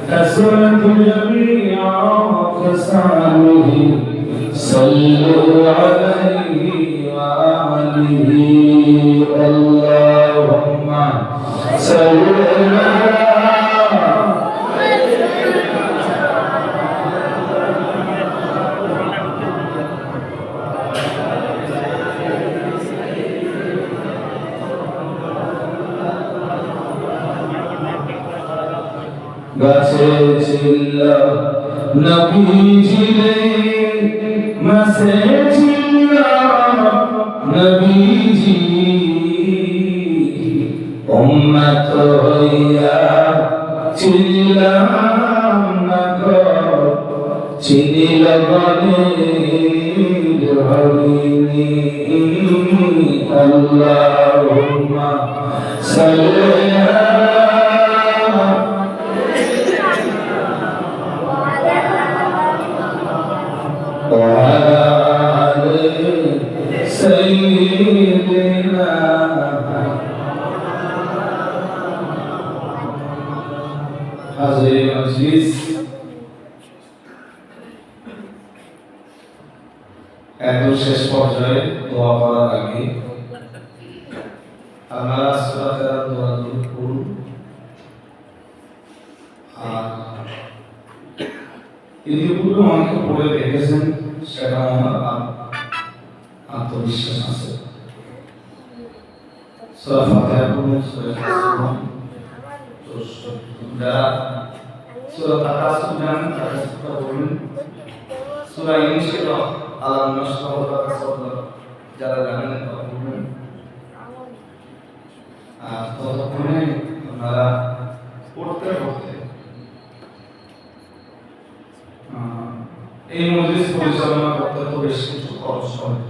كسرت جميع خصاله صلوا عليه وآله اللهم صل গাছে ছিল নবীজিরে মাসে ছিল নবীজি উম্মত হইয়া ছিলাম না গো চিনিল গণের হরিণী আল্লাহুম্মা সাল্লি একদম শেষ পর্যায়ে দোয়া করার আগে আপনারা সূরা তেলাওয়াত দোয়া করুন। আর ইতিপূর্বে অনেকে পড়ে দেখেছেন, সেটা আমার আত্মবিশ্বাস আছে। সূরা ফাতিহা পড়ুন, সূরা ইয়াসিন, যারা সূরা তাকাসুর জানেন তাকাসুরটা পড়ুন, সূরা ইনশিরাহ আলাম নাশরাহ তাকাসুর যারা জানেন তারা পড়ুন। আর ততক্ষণে আপনারা পড়তে পড়তে এই মজলিস পরিচালনা করতে তো বেশ কিছু খরচ হয়,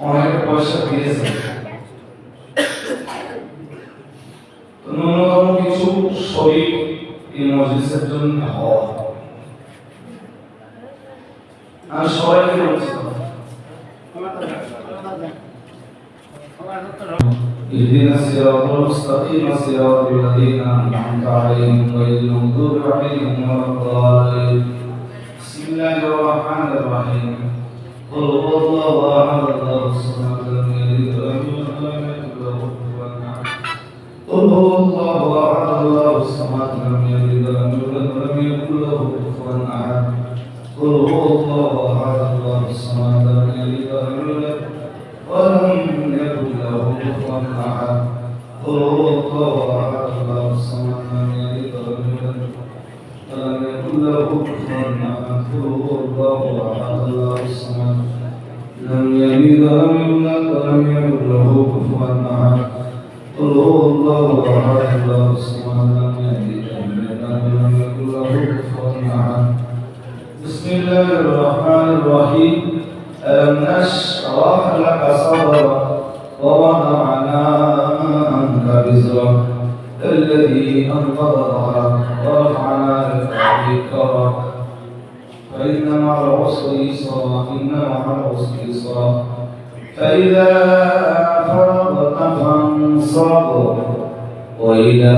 অনেক পয়সা দিয়েছে, ন্যূনতম কিছু শরীর এই মজলিসের জন্য হওয়া। আমি সবাইকে বলছি اهدنا الصراط المستقيم صراط الذين أنعمت عليهم غير المغضوب عليهم ولا الضالين بسم الله الرحمن الرحيم قل هو الله أحد الله الصمد لم يلد ولم يولد ولم يكن له كفوا أحد قل هو الله أحد الله الصمد لم يلد ولم يولد ولم يكن له كفوا أحد قل هو الله أحد الله الصمد لم يلد ولم يولد ولم يكن له كفوا أحد قل هو الله أحد الله الصمد لم يلد ولم يولد ولم يكن له كفوا أحد قل هو الله أحد الله الصمد لم يلد ولم يولد ولم يكن له كفوا أحد قل هو الله أحد الله الصمد لم يلد ولم يكن له كفوا أحد بسم الله الرحمن الرحيم ألم نشرح لك صدرك ووضعنا عنك وزرك الذي أنقض ظهرك ورفعنا لك ذكرك فإن مع العسر يسرا إن مع العسر يسرا فإذا فرغت فانصب وإلى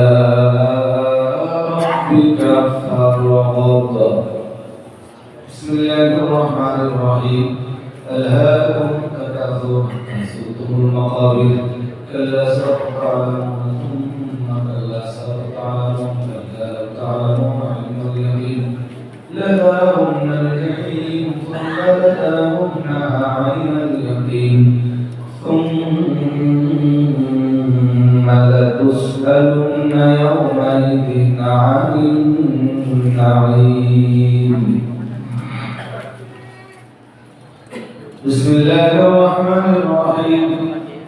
ربك فارغب بسم الله الرحمن الرحيم ألهاكم التكاثر زرتم المقابر كلا سوف تعلمون ثم كلا سوف تعلمون كلا لو تعلمون علم اليقين لترون الجحيم ثم لترونها عين اليقين ثم لتسألن يومئذ عن النعيم بسم الله الرحمن الرحيم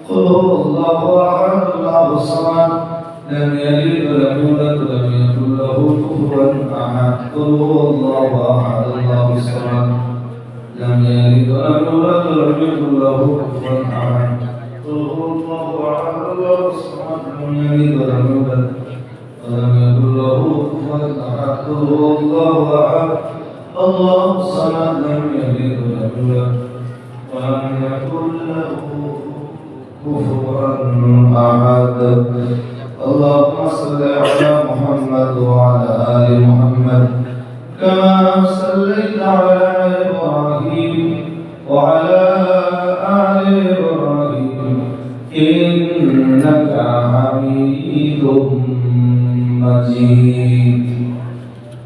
قل هو الله أحد الله الصمد لم يلد ولم يولد ولم يكن له كفوا أحد قل هو الله أحد الله الصمد لم يلد ولم يولد ولم يكن له كفوا أحد قل هو الله أحد الله الصمد لم يلد ولم يولد ولم يكن له كفوا أحد قل هو الله أحد الله الصمد لم يلد ولم يولد ولم يكن له كفوا أحد اللهم صل على محمد وعلى آل محمد كما صليت على إبراهيم وعلى آل إبراهيم إنك حميد مجيد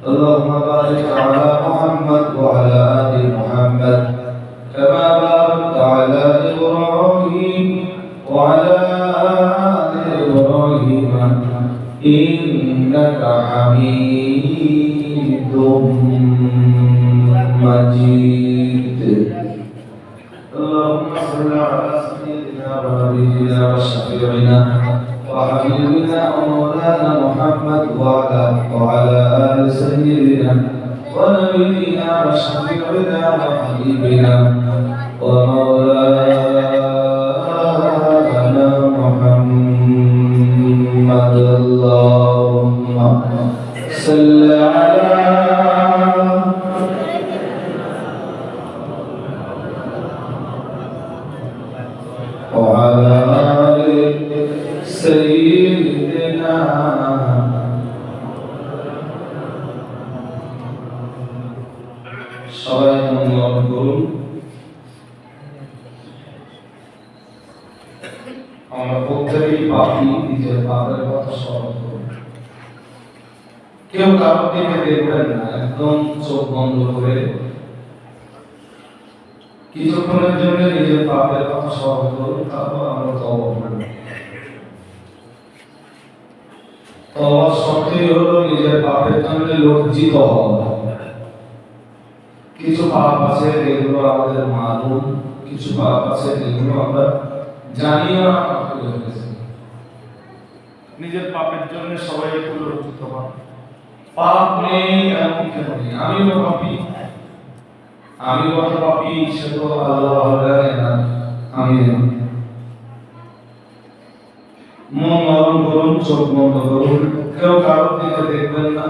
اللهم بارك على محمد وعلى آل محمد كما باركت على إبراهيم وعلى آل إبراهيم إنك حميد مجيد اللهم صل على سيدنا ونبينا وشفيعنا وحبيبنا ومولانا محمد وعلى آل سيدنا ونبينا وشفيعنا وحبيبنا ومولانا محمد اللهم صل على وعلى آل سيدنا সবাই অনুরোধ করুন আমরা প্রত্যেকেই পাপী নিজের পাপের কথা স্মরণ করুন কেউ কারোর দিকে দেখবেন না একদম চোখ বন্ধ করে কিছুক্ষণের জন্য নিজের পাপের কথা স্মরণ করুন তারপর আমরা তওবা করব তওবার শর্তই হলো নিজের পাপের জন্য লজ্জিত হওয়া কিছু পাপ আছে যেগুলো আমাদের মালুম কিছু পাপ আছে যেগুলো আমরা জানিও না করে ফেলেছি নিজের পাপের জন্য সবাই একটু লজ্জিত হন পাপ নেই এমন কেন নেই আমিও পাপী সে তো আল্লাহ ভালো জানে না আমি মন নরম করুন চোখ বন্ধ করুন কেউ কারোর দিকে দেখবেন না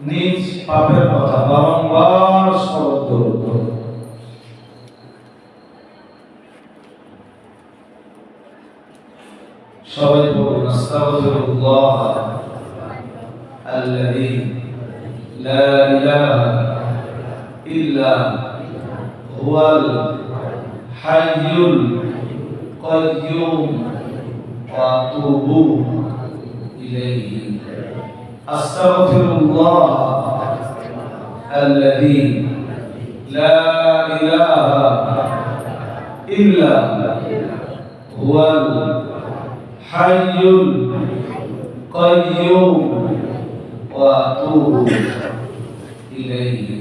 নিজ পাপের কথা বারংবার স্মরণ করুন সবাই বলুন আস্তাগফিরুল্লাহ আল্লাযী লা ইলাহা ইল্লা হুয়াল হাইয়ুল কাইয়্যুম ওয়া আতুবু ইলাইহি আস্তাগফিরুল্লাহ আল্লাযী লা ইলাহা ইল্লা হুয়াল হাইয়ুল কাইয়্যুম ওয়া আতুবু ইলাইহি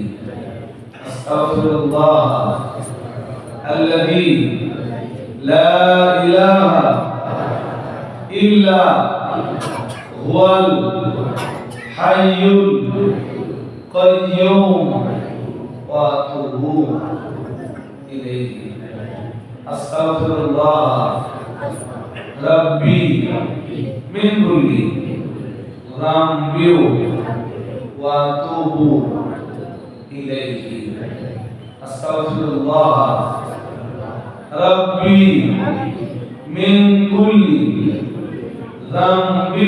আস্তাগফিরুল্লাহ আল্লাযী লা ইলাহা ইল্লা হুয়াল হাইয়ুল কাইয়্যুম ওয়া আতুবু ইলাইহি আস্তাগফিরুল্লাহ রাব্বি মিন কুল্লি যামবি ওয়া আতুবু ইলাইহি আস্তাগফিরুল্লাহ রাব্বি মিন কুল্লি যামবি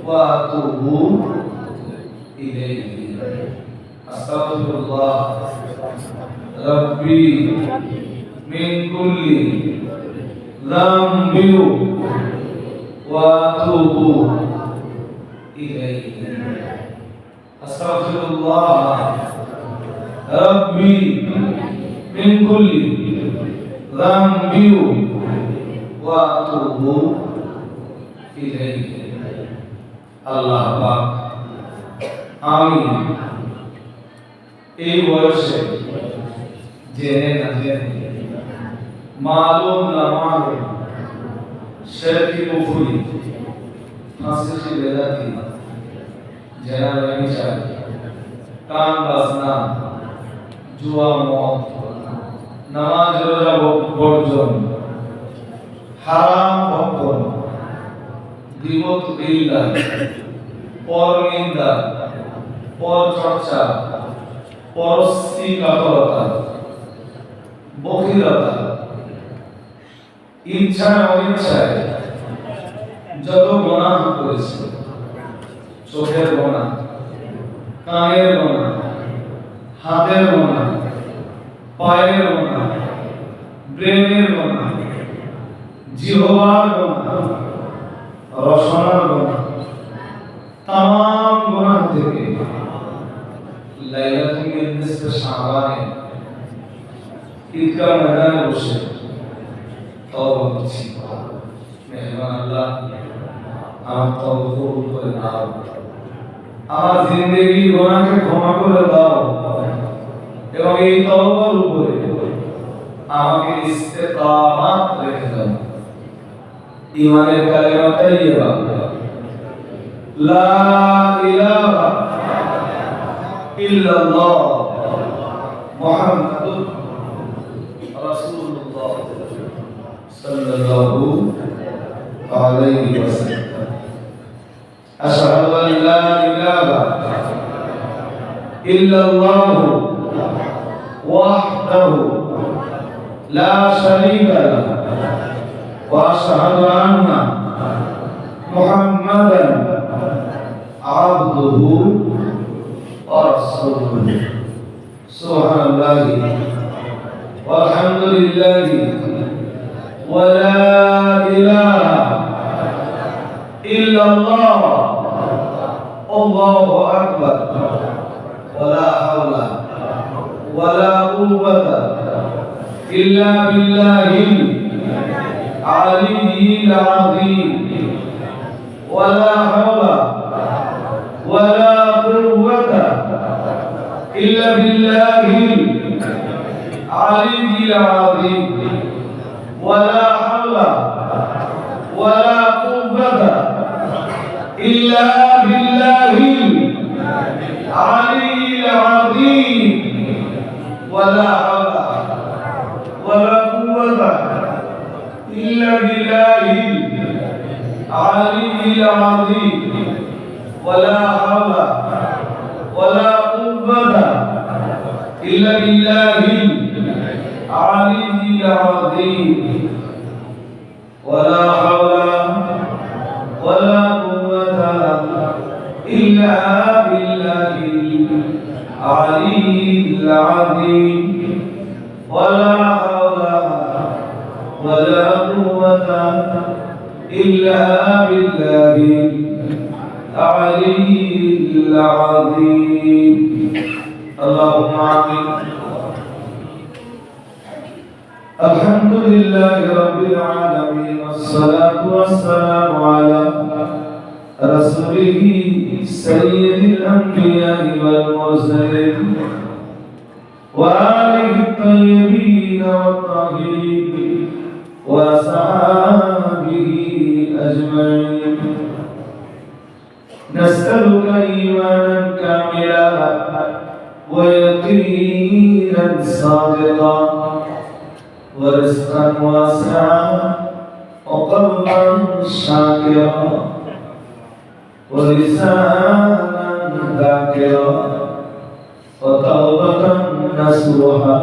ওয়া আতুবু ইলাইহি আস্তাগফিরুল্লাহ রাব্বি মিন কুল্লি যামবি ওয়া আতুবু ইলাইহি আস্তাগফিরুল্লাহ রাব্বি মিন কুল্লি যামবি ওয়া আতুবু ইলাইহি আল্লাহ পাক আমি এই বয়সে জেনে না জেনে মালুম না মালুম শিরকি কুফরি ফাসিকি বেদাতি জেনারেলি চাই কাম বাসনা জুয়া মদ নামাজ রোজা বর্জন হারাম ভক্ষণ গীবত বিল্লাহ পরনিন্দা পরচর্চা পরশ্রীকাতরতা বখিরতা ইচ্ছা অনিচ্ছায় যত গুনাহ করেছি, চোখের গুনাহ, কানের গুনাহ, হাতের গুনাহ, পায়ের গুনাহ, ব্রেনের গুনাহ, জিহ্বার গুনাহ, রসনার গুনাহ, तमाम गुनाह থেকে লাইলাতুল নিসফে শাবানে ঈদগাহ ময়দানে বসে তওবা করছি। মেহরবান আল্লাহ, আমার তওবা কবুল করে নাও, আমার জিন্দেগির গুনাহকে ক্ষমা করে দাও এবং এই তওবার উপরে আমাকে ইস্তেকামাত রেখে দাও। ঈমানের কালেমা তাইয়্যিবা লা ইলাহা ইল্লাল্লাহ মুহাম্মাদুর রাসূলুল্লাহ সাল্লাল্লাহু আলাইহি ওয়াসাল্লাম। আশহাদু আল লা ইলাহা ইল্লাল্লাহ ওয়াহদাহু লা শারীকা লাহু ওয়া আশহাদু আন্না মুহাম্মাদান عبده ورسوله سبحان الله والحمد لله ولا إله إلا الله الله أكبر ولا حول ولا قوة إلا بالله العلي العظيم ولا حول ولا قوة إلا بالله العلي العظيم ولا حول ولا قوة إلا بالله العلي العظيم ولا حول ولا قوة إلا بالله العلي العظيم ولا حول ولا قوة إلا بالله العلي العظيم ولا حول ولا قوة إلا بالله العلي العظيم ولا حول ولا قوة إلا بالله العلي العظيم. اللهم آمين. الحمد لله رب العالمين والصلاة والسلام على رسوله سيد الأنبياء والمرسلين وآله الطيبين والطاهرين وأصحابه أجمعين. نسألك إيمانا كاملا ويقينا صادقا ورزقا واسعا وقلبا شاكرا ولسانا ذاكرا وتوبة نصوحا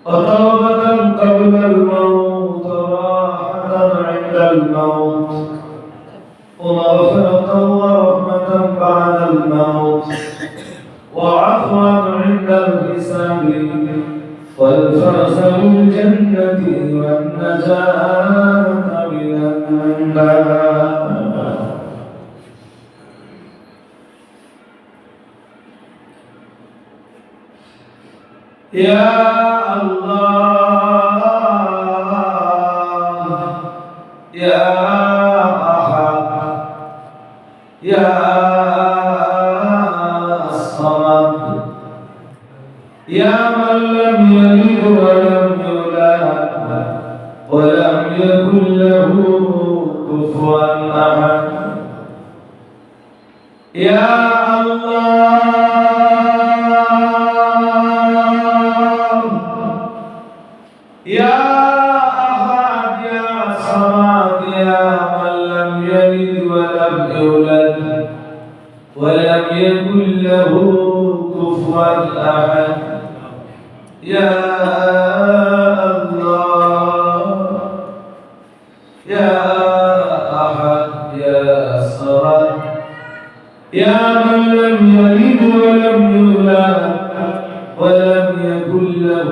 وتوبة قبل الموت وراحة عند الموت ومغفرة ورحمة بعد الموت وعفوا عند الحساب والفوز بالجنة والنجاة من النار. يا الله يا يا الصمد يا من لم يلد ولم يولد ولم يكن له كفوا أحد. يا الله يا أحد يا صمد يا من لم يلد ولم يولد ولم يكن له كفوا أحد. يا الله يا أحد يا صمد يا من لم يلد ولم يولد ولم يكن له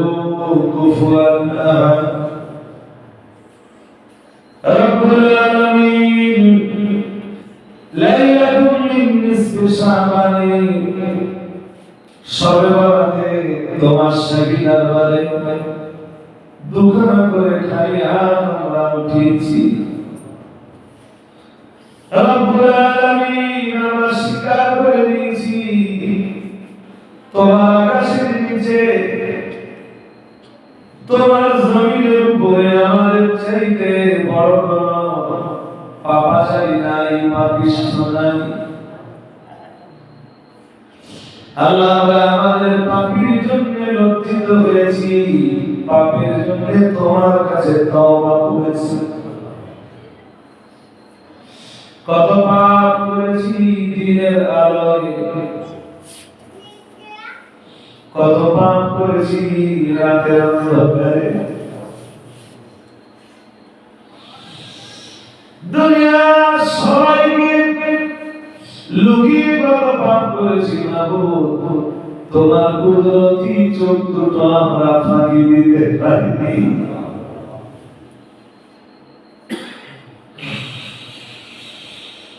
كفوا أحد رب العالمين ليلة من نصف شعبان সবে বরাতে তোমার শাহী দরবারে দুখানা করে খালি আমরা উঠেছি রব্বুল আলামিন আমরা স্বীকার করে নিয়েছি তোমার আকাশের নিচে তোমার জমিনের উপরে আমাদের চাইতে বড় কোনো পাপাচারী নাই পাপিষ্ঠ নাই আল্লাহ আমরা আমাদের পাপের জন্য লজ্জিত হয়েছি পাপের জন্য তোমার কাছে তওবা করেছি কত পাপ করেছি দিনের আলোয় কত পাপ করেছি রাতের অন্ধকারে দুনিয়ার সবাইকে লুকিয়ে কত পাপ করেছি মাবুদ তোমার কুদরতি চোখ দুটো আমরা ফাঁকি দিতে পারিনি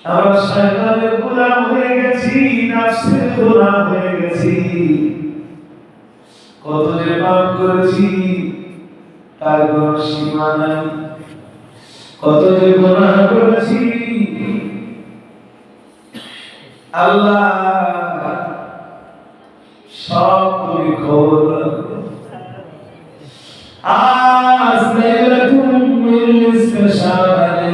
আমরা শয়তানের গোলাম হয়ে গেছি নফসের গোলাম হয়ে গেছি কত যে পাপ করেছি তার কোনো সীমা নাই কত যে গুনাহ করেছি আল্লাহ সব তুমি খবর রাখো আজ লাইলাতুল নিসফে শাবানে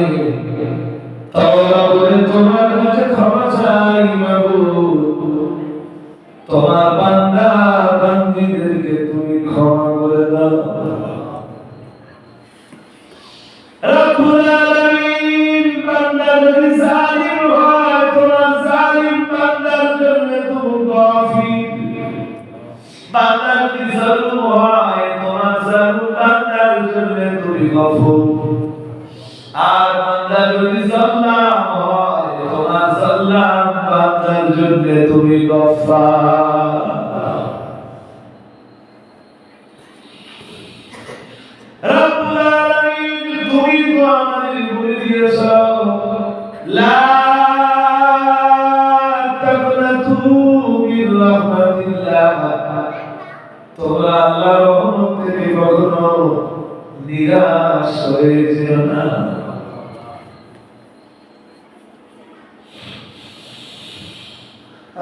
তওবা করে তোমার কাছে ক্ষমা চাই মাবুদ তোমার বান্দা বান্দীদেরকে তুমি ক্ষমা করে দাও রব্বুল আলামিন বান্দা যদি জালিম হয় তোমার জালিম বান্দার জন্য তুমি গাফির বান্দা যদি জালিম হয় তোমার জালিম বান্দার জন্য তুমি গফুর আর বান্দা যদি জাল্লাম হয় তোমার জাল্লাম বান্দার জন্য তুমি গফফার রব্বুল আলামিন তুমি তো আমাদের বলে দিয়েছো লা তাকনাতু মির রাহমাতিল্লাহ তোমরা আল্লাহর রহমত থেকে কখনো নিরাশ হয়ে যেও না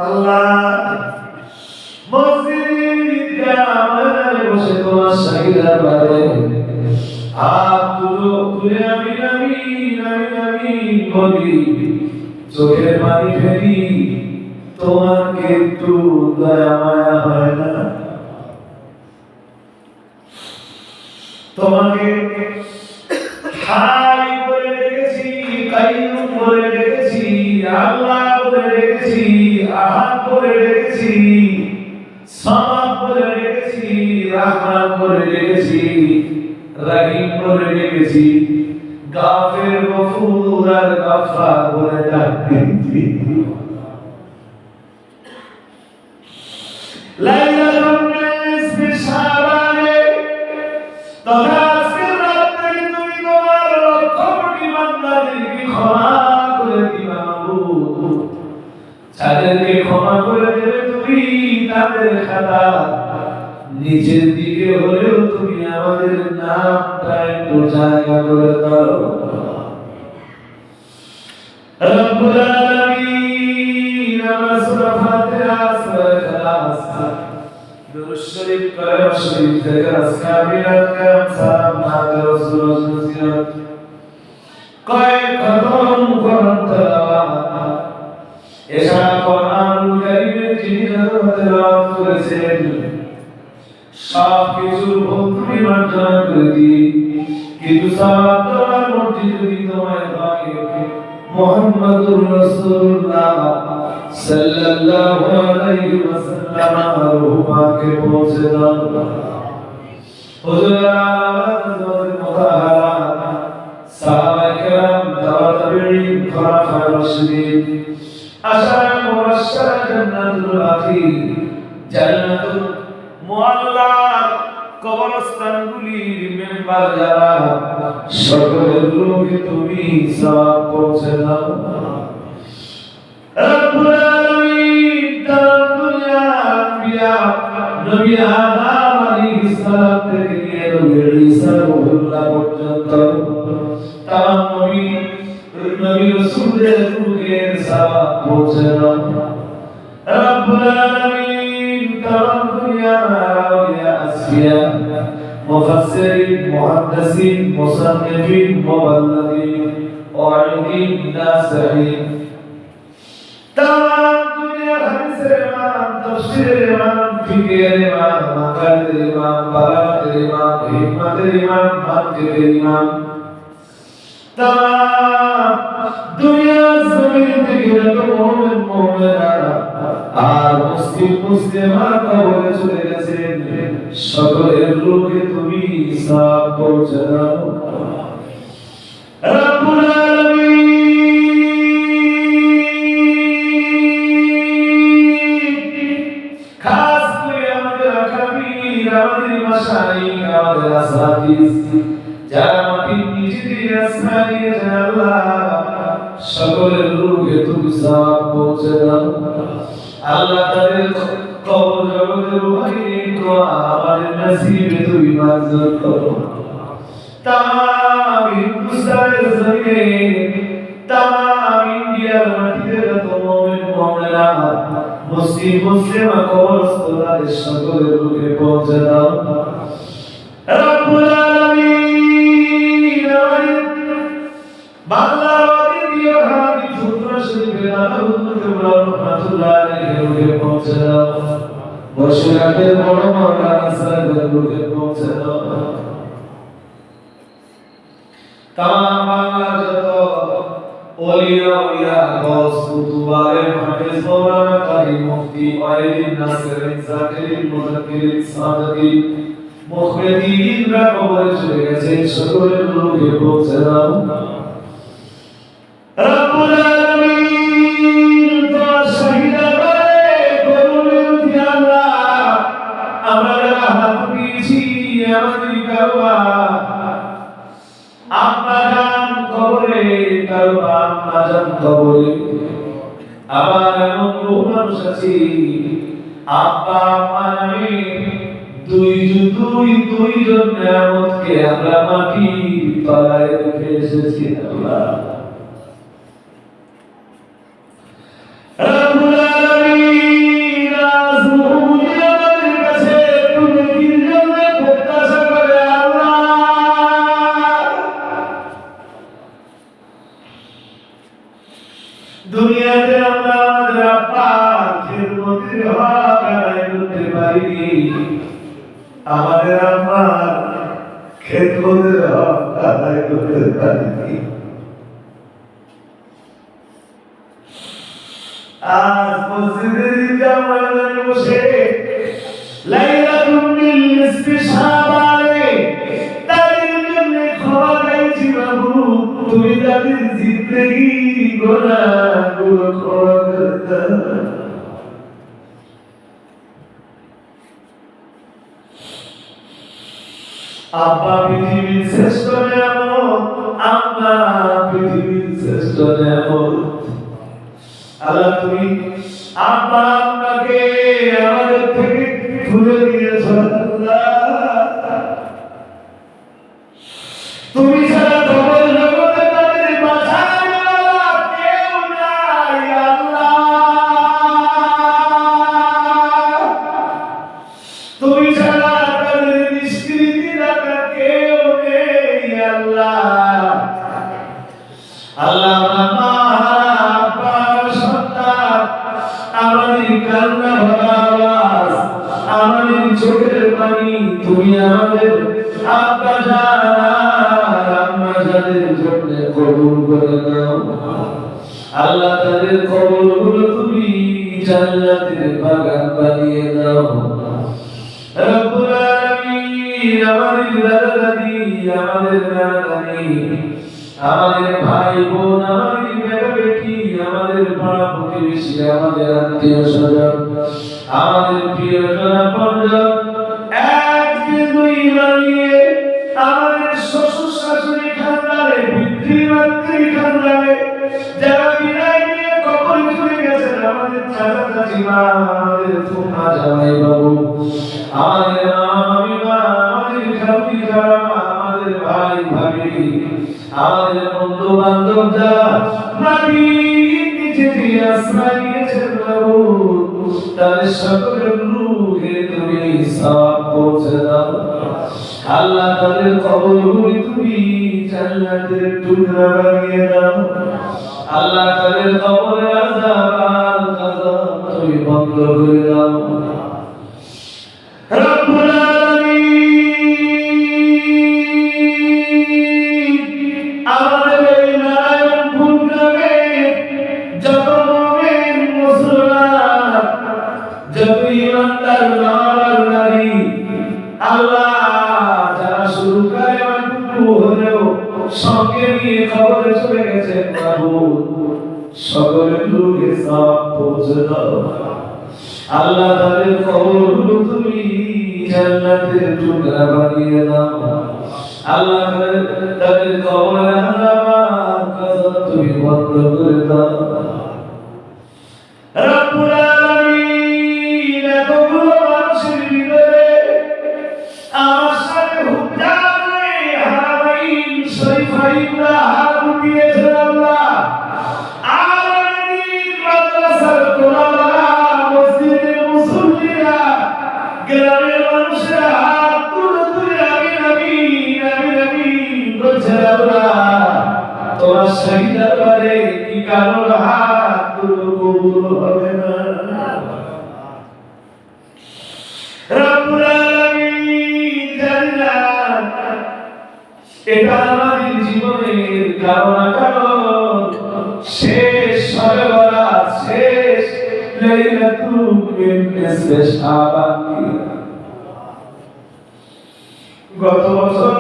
আল্লাহ মসজিদে আমাদের বসে তোমার শাহী দরবারে হাত তুলে আমিন আমিন আমিন আমিন বলি চোখের পানি ফেলি তোমাকে একটু দয়া মায়া হয় না তোমাকে হাই বলে রেখেছি কাইয়ুম বলে রেখেছি আল্লাহ বলে রেখেছি আহাদ বলে রেখেছি সামাদ বলে রেখেছি রহমান বলে রেখেছি রহিম বলে রেখেছি গাফির গফুর আর গফফার বলে ডাকছি লাইলাতুল নিসফি শাবানে তথা আজকের রাতে তুমি তোমার লক্ষ কোটি বান্দাদেরকে ক্ষমা করে দিবা মাবুদ যাদেরকে ক্ষমা করে দেবে তুমি তাদের খাতা নিচের দিকে হলেও তুমি আমাদের নামটা একটু জায়গা করে দাও রব্বুল আলামিন আমরা সূরা ফাতিহা সূরা ইখলাস দুরূদ শরীফ কালাম শরীফ থেকে আসকাবিরাত কাম সালাম নাতে রাসূল নসিহত কয়েক খতম কোরআন তেলাওয়াত এশা কোরআনুল কারীমের যিনি তেলাওয়াত করেছেন সব কিছুর ভোগ তুমি মার্জনা করে দিই কিন্তু সওয়াব তোমার মর্জি যদি তোমায় হয় মুহাম্মাদুর রাসূলুল্লাহ সাল্লাল্লাহু আলাইহি ওয়াসাল্লাম রুহাকে পৌঁছে দাও হুজুর আওয়াজ মুতাহারা সাহাবা کرام দাওয়াত তাবিঈন খোলাফায়ে রাশিদিন আশারা মুবাশশারা জান্নাতুল বাকি জান্নাতুল মুআল্লা কবরস্থানগুলির মেম্বার যারা সকলের রূহে তুমি সওয়াব পৌঁছে দাও রব্বুল আলামিন তাম দুনিয়া আম্বিয়া নবী আদম আলাইহিস সালাম থেকে নিয়ে নবী ঈসা রূহুল্লাহ পর্যন্ত তাম নবী রাসূলের রূহের সওয়াব পৌঁছে দাও রব্বুল আলামিন তাম দুনিয়া আউলিয়া আসফিয়া মুফাসসিরিন মুহাদ্দিসিন মুসান্নিফিন মুবাল্লিগিন ওয়ালিদিন নাসিহিন তাম দুনিয়া হাদিসের ইমাম তাফসীরের ইমাম ফিকহের ইমাম মাকালের ইমাম বালাগতের ইমাম হিকমতের ইমাম মানতিকের ইমাম তাম দুনিয়া জমিন থেকে যত মুমিন মুমিনারা আর মুসলিমা কবরে চলে গেছেন সকলের রূহে তুমি সওয়াব পৌঁছে দাও রব্বুল আলামিন খাস করে আমাদের আকাবির আমাদের মাশায়িখ আমাদের আসাতিজ যারা মাটির নিচে দিয়ে আসমানে যায় আল্লাহ সকলের রূহে তুমি সওয়াব পৌঁছে দাও আল্লাহ তাদের কবর জগতের রূহানি দোয়া আমাদের নসিবে তুমি মঞ্জুর করো তাম হিন্দুস্তানের জমিনে তাম ইন্ডিয়ার মাটিতে যত মুমিন মুমিনাত মুসলিমা কবরস্থানের সকলের রূহে পৌঁছে দাও রব্বুল আলামিন বাংলার দ্বিতীয় হাদিস সূত্র শরীফে আল্লাহ রাহমাতুল্লাহ আলাইহি রূহে পৌঁছে দাও বর্ষাকালের বড় মাওলানা সাহেবের রূহে পৌঁছে দাও তাম বাংলার যত ওলিয়া গাউস কুতুব আলেম হাফেজ মাওলানা কারি মুফতি ওয়ালিদিন নাসিরিন জাকিরিন মুযাক্কিরিন সাদাতিন মুখবিদিনরা কবরে চলে গেছেন সকলের রূহে পৌঁছে দাও রব্বুল আলামিন তোমার শহীদবারে করুণের ধিয়ানা আমরা হাত দিয়েছি আমাদের কারবা আম্মা জান কবরে কারবা আম্মা জান কবরে আবার এমন বহু মানুষ আছে আব্বা আম্মা নামে দুইজন নিয়ামতকে আমরা মাটির তলায় রেখে এসেছি আল্লাহ রব্বুল আলামিন আজমুনি আমাদের কাছে তুমি জন্য প্রত্যাশা করে আল্লাহ দুনিয়াতে আমরা আমাদের আব্বার খেদমতের হক আদায় করতে পারিনি আমাদের আম্মার খেদমতের হক আদায় করতে পারিনি আজ মসজিদের জামাতে বসে লাইলাতুল নিসফি শাবানে তাদের জন্য খোয়া গাইছি বাবু তুমি তাদের জিন্দেগি গুনাহগুলো ক্ষমা করে দাও আব্বা পৃথিবীর শ্রেষ্ঠ নিয়ামত আম্মা পৃথিবীর শ্রেষ্ঠ নিয়ামত আল্লাহ তুমি আব্বা আম্মাকে আমাদের থেকে তুলে দিয়েছ আল্লাহ তুমি ছাড়া কবর জগতে তাদের বাঁচানোওয়ালা কেউ নাই আল্লাহ তুমি ছাড়া তাদের নিষ্কৃতি রাখা কেউ নেই আল্লাহ আল্লাহ কান্না ভরা আওয়াজ আমাদের চোখের পানি তুমি আমাদের আব্বা জান আম্মা জানের জন্য কবুল করে নাও আল্লাহ তাদের কবরগুলো তুমি জান্নাতের বাগান বানিয়ে দাও রব্বুল আলামিন আমাদের দাদা দাদি আমাদের নানা নানি আমাদের ভাই বোন, আমাদের বেটা বেটি, আমাদের পাড়া প্রতিবেশী, আমাদের আত্মীয় স্বজন, আমাদের প্রিয়জন পরিজন, এক দুই বানিয়ে আমাদের শ্বশুর শাশুড়ি খানদানে, পিতৃ মাতৃ খানদানে যারা বিদায় নিয়ে কবরে চলে গেছেন, আমাদের চাচা চাচিমা, আমাদের ফুফা জামাই বাবু, আমাদের মামা, আমাদের খালু খালাম্মা, আমাদের ভাই ভাবি, আমাদের বন্ধু বান্ধব যারা মাটির নিচে দিয়ে আশ্রয় নিয়েছেন প্রভু, তাদের সকলের রূহে তুমি সওয়াব পৌঁছে দাও। আল্লাহ তাদের কবরগুলি তুমি জান্নাতের টুকরা বানিয়ে দাও। আল্লাহ তাদের কবরে আযাব আর গজব তুমি বন্ধ করে দাও। রব্বুল আমাদের এই নারায়ণপুর গ্রামে যত মুমিন মুসলমান, যত ইমানদার নারী, আল্লাহ যারা শুরু করে একটু হলেও সঙ্গে নিয়ে খবরে চলে গেছে প্রভু, সকলের রূহে সওয়াব পৌঁছে দাও। আল্লাহ তাদের কবরগুলো তুমি জান্নাতের টুকরা বানিয়ে দাও। আল্লাহ তাদের কবরে আযাব গজব তুমি বন্ধ করে দাও। রব্বুল আলামিন এতগুলো মানুষের ভিতরে আমার সাথে হুজ্জাতে হারামাইন শরীফাইনরা হাত উঠিয়েছেন আল্লাহ। আলামিন মাদ্রাসার তোলাবারা, মসজিদের মুসল্লিরা, গ্রামের মানুষেরা হাত তুলে আমিন আমিন আমিন আমিন বলছে আল্লাহ। তোমার শাহী দরবারে কি কারোর হাত তুলে কবুল হবে না? রব্বুল আলামিন জান্নাত এটা আমাদের জীবনের কারণ শেষ হবে বরাত, শেষ লাইলাতুল নিসফে শাবান। গত বছর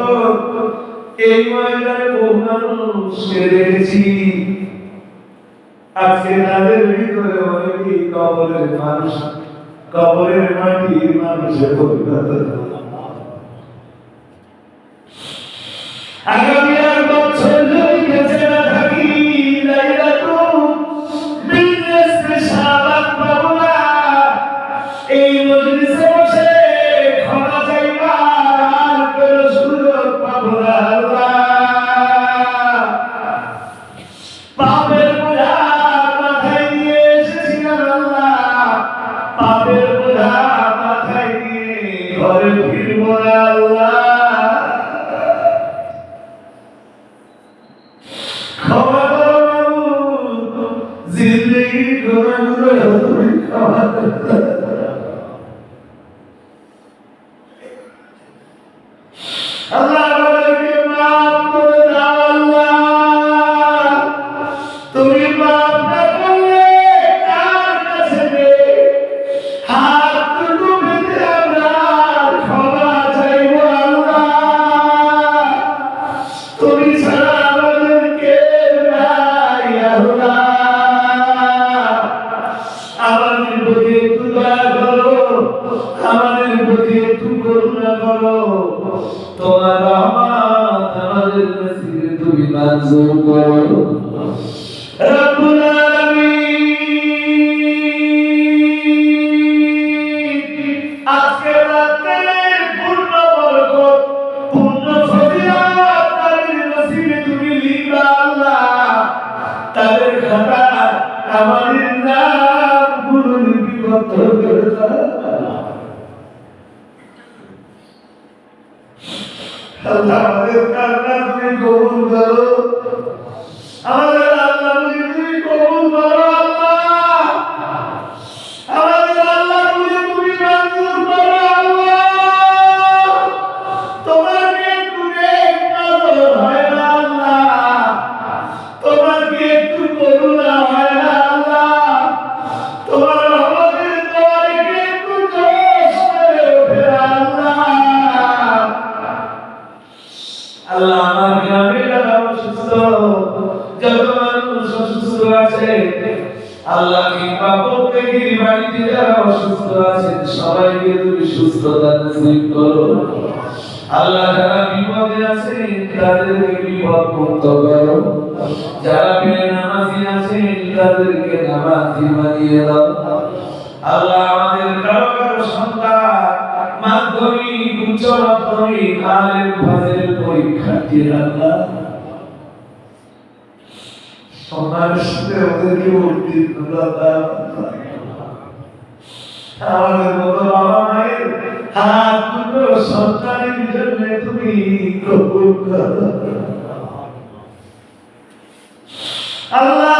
এই ময়দানে বহু মানুষকে দেখেছি, আজকে তাদের ভিতরে অনেকেই কবরের মানুষ, কবরের মাটি মানুষের পরিণত। আগামী এক বছর যদি বেঁচে না থাকি, লাইলাতুল নিসফে শাবান পাবো না। এই মজলিসে বসে ক্ষমা চাইবার আর কোনো সুযোগ পাবো না আল্লাহ। পাপের বোঝা মাথায় নিয়ে এসেছিলাম আল্লাহ, পাপের বোঝা মাথায় নিয়ে ঘরে ফিরবো না আল্লাহ। ক্ষমা করো মাবুদ, জিন্দেগির গুনাহগুলো তুমি ক্ষমা করো। আল্লাহ আমাদেরকে মাফ করে দাও আল্লাহ। তুমি মাফ না করলে কার কাছে হাত দুটো পেতে আমরা ক্ষমা চাইবো আল্লাহ। তুমি ছাড়া আমাদের কেউ নাই আল্লাহ। আমাদের প্রতি একটু দয়া করো, আমাদের প্রতি একটু করুণা করো। তোমার রহমত আমাদের নসিবে তুমি মঞ্জুর করো। রব্বুল আলামিন আজকে রাতের পূর্ণ বরকত, পূর্ণ ফজিলত তাদের নসিবে তুমি লিখবা আল্লাহ। তাদের খাতা আমাদের নামগুলো লিপিবদ্ধ করে দাও আল্লাহ। আমাদের কান্না তুমি কবুল করো, আমাদের আল্লাহ তুমি কবুল করো আল্লাহ। আমাদের আল্লাহ তুমি মঞ্জুর করো আল্লাহ। তোমার কি একটু নেক নজর হয় না আল্লাহ? তোমার কি একটু করুণা হয় না আল্লাহ? তোমার রহমতের দোয়ারে কি একটু জোশ করে ওঠে না আল্লাহ? আল্লাহ আমার গ্রামে যারা অসুস্থ আছে আল্লাহ কিংবা প্রত্যেকের বাড়িতে যারা অসুস্থ আছেন সবাইকে তুমি সুস্থতা নসিব করো আল্লাহ যারা বিপদে আছে তাদেরকে বিপদ মুক্ত করো যারা বেনামাজি আছে তাদেরকে নামাজি বানিয়ে দাও আল্লাহ আমাদের কারো কারো সন্তান মাধ্যমিক উচ্চ মাধ্যমিক আলেম ফাজিল পরীক্ষার্থী আল্লাহ সমাজের সাথে ওদেরকে উত্তীর্ণ দাও আমাদের মতো বাবা মায়ের হাত দুটো সন্তানের জন্য তুমি কবুল করো আল্লাহ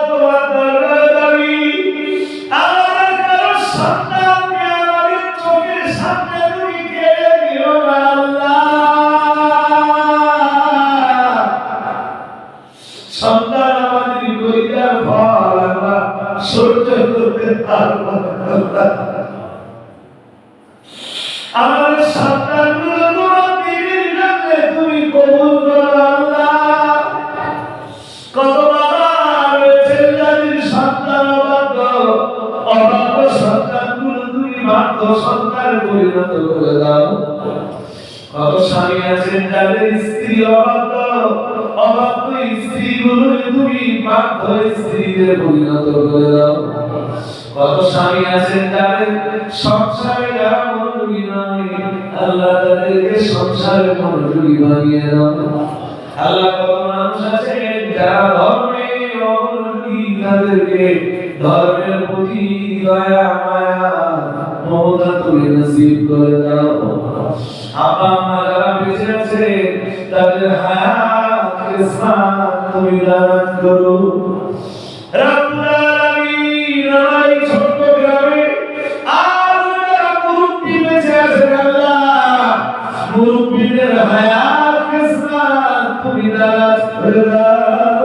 তোমার দরবারে দাবি আমাদের কারো সন্তানকে আমাদের চোখের সামনে তুমি কেড়ে নিও না আল্লাহ সন্তান আমাদের কইতার ফল আমরা সহ্য করতে পারবো না আমাদের সন্তানগুলো তোমার দিনের জন্য তুমি কবুল করো আল্লাহ কত বাবা রয়েছে যাদের সন্তান অবাধ্য সন্তানগুলো তুমি বাধ্য সন্তানে পরিণত করে দাও কত স্বামী আছেন যাদের স্ত্রী অবাধ্য স্ত্রীগুলো তুমি বাধ্য স্ত্রীদের পরিণত করে দাও কত স্বামী আছেন যাদের সংসারে যারা মনোযোগী নয় আল্লাহ তাদেরকে সংসারে মনোযোগী বানিয়ে দাও আল্লাহ কত মানুষ আছে যারা ধর্মে অমনোযোগী তাদেরকে ধর্মের প্রতি দয়া মায়া মমতা তুমি নসিব করে দাও আপা আম্মা যারা বেঁচে আছে তাদের হায়াত কিসমত তুমি দান করো রব্বুল আলামিন আমার ছোট্ট গ্রামে আর যারা মুরব্বি বেঁচে আছেন আল্লাহ মুরব্বিদের হায়াত কিসমত তুমি দান করে দাও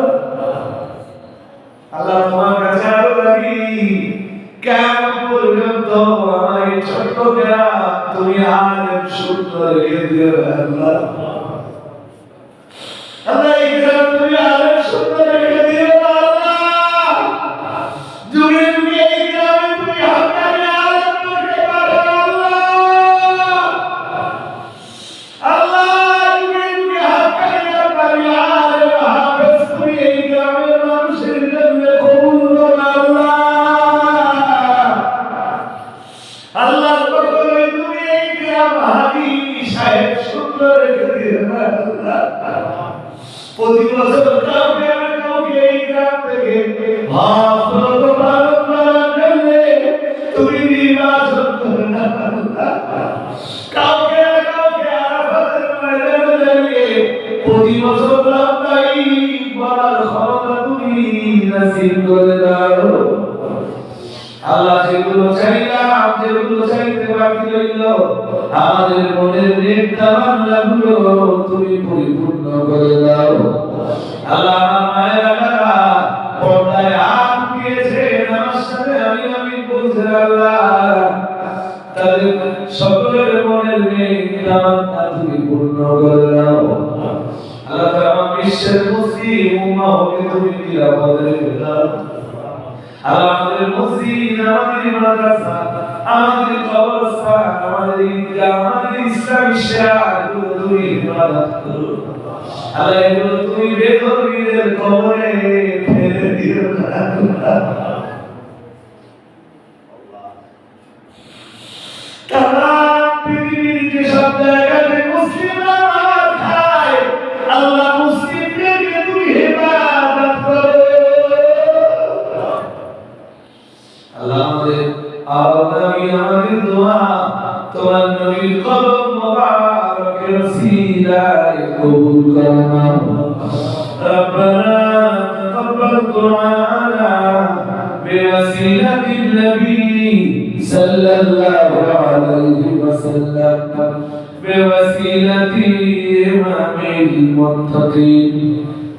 আল্লাহ তোমার কাছে আরো লাগি কেমন পর্যন্ত আমার ছোট্ট গ্রাম তুমি আলেম শুদ্ধ রেখে দিও আল্লাহ আল্লাহ এই গ্রাম তুমি আলেম শুদ্ধ রেখে দিও আল্লাহ যুগে যুগে এই গ্রামে তুমি হাক্কানি আলেম রেখে পারো আল্লাহ আল্লাহ যুগে যুগে হাক্কানি আলেম হাফেজ তুমি এই গ্রামের মানুষের জন্য কবুল করো আল্লাহ আল্লাহ তুমি এই গ্রাম হাজি সাহেব সুন্দর রেখে দিও আল্লাহ প্রতি বছর কাউকে না কাউকে এই গ্রাম থেকে ভাবত পালন করার জন্য তুমি নির্বাচন করো না কাউকে না কাউকে আরাফাতের ময়দানে দাঁড়িয়ে প্রতি বছর লম্বাই বলার ক্ষমতা তুমি নসিব করে দাও আল্লাহ যেগুলো চাইলাম যেগুলো চাইতে বাকি রইল আমাদের মনের নেক তামান্নাগুলো তুমি পরিপূর্ণ করে দাও আল্লাহ আমার মায়েরা পর্দায় হাত দিয়েছে আমার সাথে আমি বলছি আল্লাহ তাদের সকলের মনের নেক তামান্না তুমি পূর্ণ করে দাও আল্লাহ তামাম বিশ্বের মুসলিম উম্মাহকে তুমি নিরাপদে রেখে দাও আমাদের মসজিদ আমাদের মাদ্রাসা আমাদের কবরস্থান আমাদের ঈদগাহ আমাদের ইসলামী শিয়ারগুলো তুমি ইবাদত করো আল্লাহ এগুলো তুমি বেদরবিদের কবরে ফেলে দিও না তারা পৃথিবীর যে সব জায়গাতে মুসলিমরা মার খায় আল্লাহ মুসলিমদেরকে তুমি হেফাজত করো আল্লাহ আমাদের আমাদের দোয়া তোমার নবীর কলম মোবারকের ওসিলায় কবুল করো রব্বানা তাকাব্বাল দুআনা বিওসিলাতি নবী সাল্লাল্লাহু আলাইহি ওয়াসাল্লাম বিওসিলাতি ইমামিল মুত্তাকিন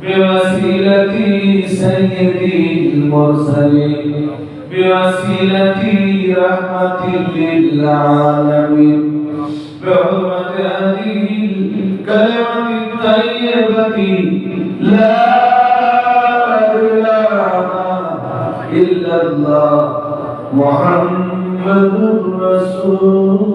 বিওসিলাতি সাইয়্যিদিল মুরসালিন بوسيلة رحمة للعالمين بحرمة هذه الكلمة الطيبة لا إله ইল্লাল্লাহ মুহাম্মাদুর রাসূলুল্লাহ।